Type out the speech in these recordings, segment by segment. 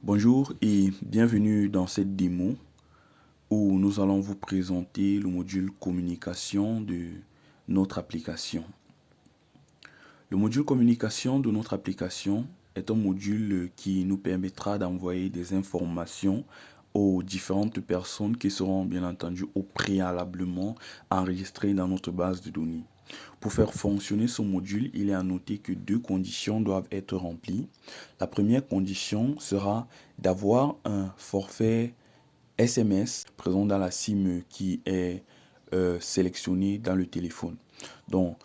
Bonjour et bienvenue dans cette démo où nous allons vous présenter le module communication de notre application. Le module communication de notre application est un module qui nous permettra d'envoyer des informations aux différentes personnes qui seront bien entendu au préalablement enregistrées dans notre base de données. Pour faire fonctionner ce module, il est à noter que deux conditions doivent être remplies. La première condition sera d'avoir un forfait SMS présent dans la SIM qui est sélectionnée dans le téléphone. Donc,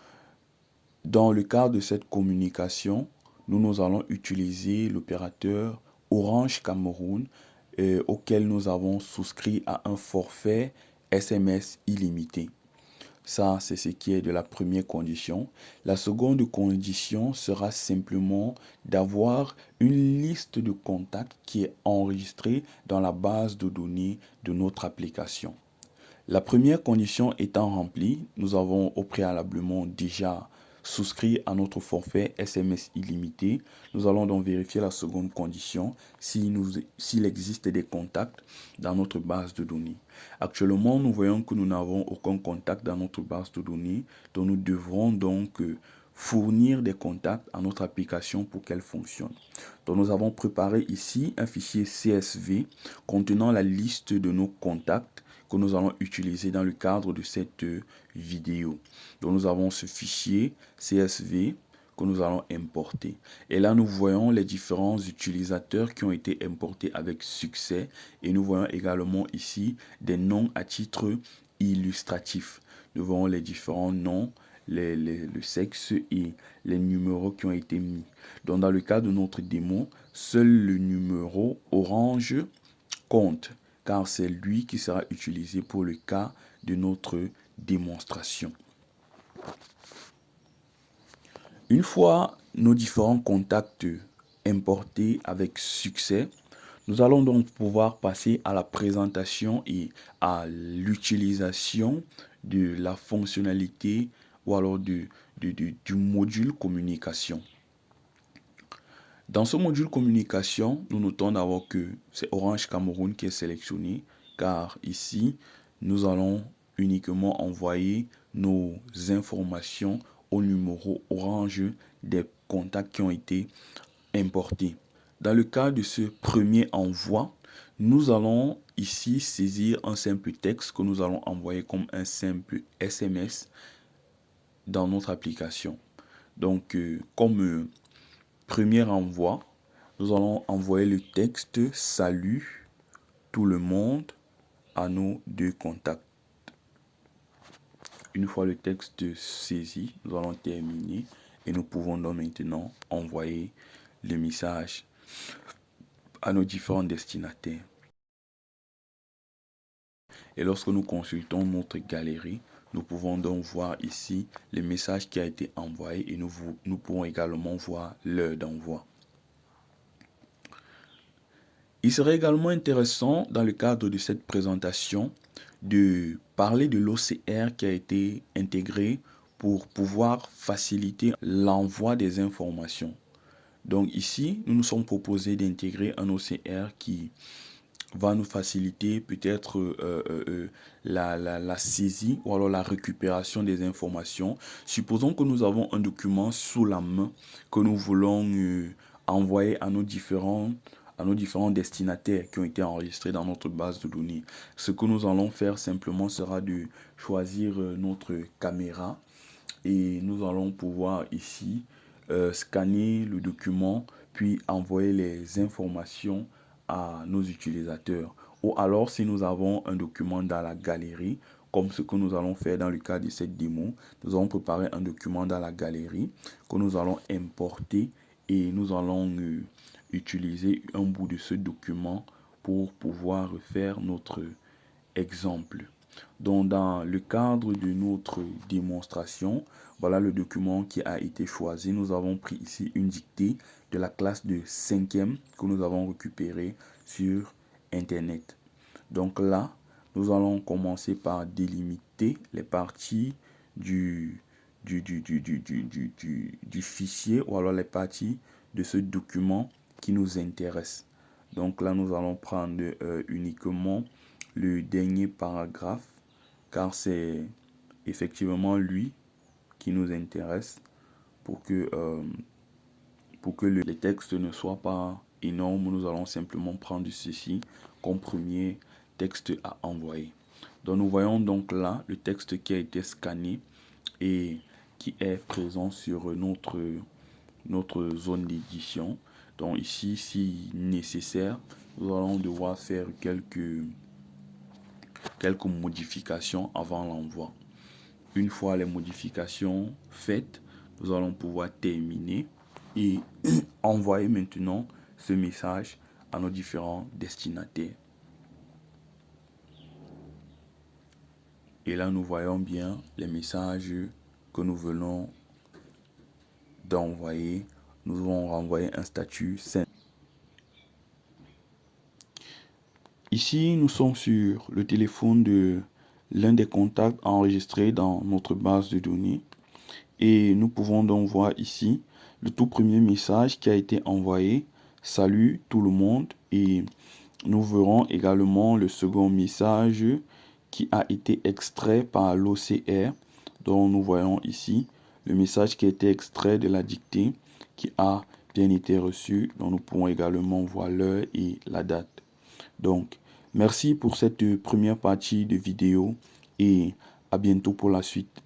dans le cadre de cette communication, nous allons utiliser l'opérateur Orange Cameroun auquel nous avons souscrit à un forfait SMS illimité. Ça, c'est ce qui est de la première condition. La seconde condition sera simplement d'avoir une liste de contacts qui est enregistrée dans la base de données de notre application. La première condition étant remplie, nous avons au préalablement déjà souscrit à notre forfait SMS illimité. Nous allons donc vérifier la seconde condition s'il existe des contacts dans notre base de données. Actuellement, nous voyons que nous n'avons aucun contact dans notre base de données, donc nous devrons donc fournir des contacts à notre application pour qu'elle fonctionne. Donc nous avons préparé ici un fichier CSV contenant la liste de nos contacts que nous allons utiliser dans le cadre de cette vidéo. Donc nous avons ce fichier CSV que nous allons importer. Et là, nous voyons les différents utilisateurs qui ont été importés avec succès. Et nous voyons également ici des noms à titre illustratif. Nous voyons les différents noms, le sexe et les numéros qui ont été mis. Donc dans le cas de notre démo, seul le numéro orange compte, car c'est lui qui sera utilisé pour le cas de notre démonstration. Une fois nos différents contacts importés avec succès, nous allons donc pouvoir passer à la présentation et à l'utilisation de la fonctionnalité ou alors du module communication. Dans ce module communication, nous notons d'abord que c'est Orange Cameroun qui est sélectionné, car ici, nous allons uniquement envoyer nos informations au numéro Orange des contacts qui ont été importés. Dans le cas de ce premier envoi, nous allons ici saisir un simple texte que nous allons envoyer comme un simple SMS dans notre application. Donc, comme premier envoi, nous allons envoyer le texte « Salut tout le monde » à nos deux contacts. Une fois le texte saisi, nous allons terminer et nous pouvons donc maintenant envoyer le message à nos différents destinataires. Et lorsque nous consultons notre galerie, nous pouvons donc voir ici le message qui a été envoyé et nous pouvons également voir l'heure d'envoi. Il serait également intéressant, dans le cadre de cette présentation, de parler de l'OCR qui a été intégré pour pouvoir faciliter l'envoi des informations. Donc ici, nous nous sommes proposés d'intégrer un OCR qui va nous faciliter peut-être la saisie ou alors la récupération des informations. Supposons que nous avons un document sous la main que nous voulons envoyer à nos différents destinataires qui ont été enregistrés dans notre base de données. Ce que nous allons faire simplement sera de choisir notre caméra et nous allons pouvoir ici scanner le document puis envoyer les informations à nos utilisateurs. Ou alors si nous avons un document dans la galerie, comme ce que nous allons faire dans le cas de cette démo, nous allons préparer un document dans la galerie que nous allons importer et nous allons utiliser un bout de ce document pour pouvoir faire notre exemple. Donc dans le cadre de notre démonstration, voilà le document qui a été choisi. Nous avons pris ici une dictée de la classe de 5e que nous avons récupérée sur Internet. Donc là, nous allons commencer par délimiter les parties du fichier ou alors les parties de ce document qui nous intéresse. Donc là, nous allons prendre uniquement le dernier paragraphe, car c'est effectivement lui qui nous intéresse pour que les textes ne soient pas énormes. Nous allons simplement prendre ceci comme premier texte à envoyer. Donc nous voyons donc là le texte qui a été scanné et qui est présent sur notre zone d'édition. Donc ici, si nécessaire, nous allons devoir faire quelques modifications avant l'envoi. Une fois les modifications faites, nous allons pouvoir terminer et envoyer maintenant ce message à nos différents destinataires. Et là, nous voyons bien les messages que nous venons d'envoyer. Nous allons renvoyer un statut send. Ici, nous sommes sur le téléphone de l'un des contacts enregistrés dans notre base de données. Et nous pouvons donc voir ici le tout premier message qui a été envoyé. Salut tout le monde. Et nous verrons également le second message qui a été extrait par l'OCR. Donc nous voyons ici le message qui a été extrait de la dictée qui a bien été reçu. Donc nous pouvons également voir l'heure et la date. Donc merci pour cette première partie de vidéo et à bientôt pour la suite.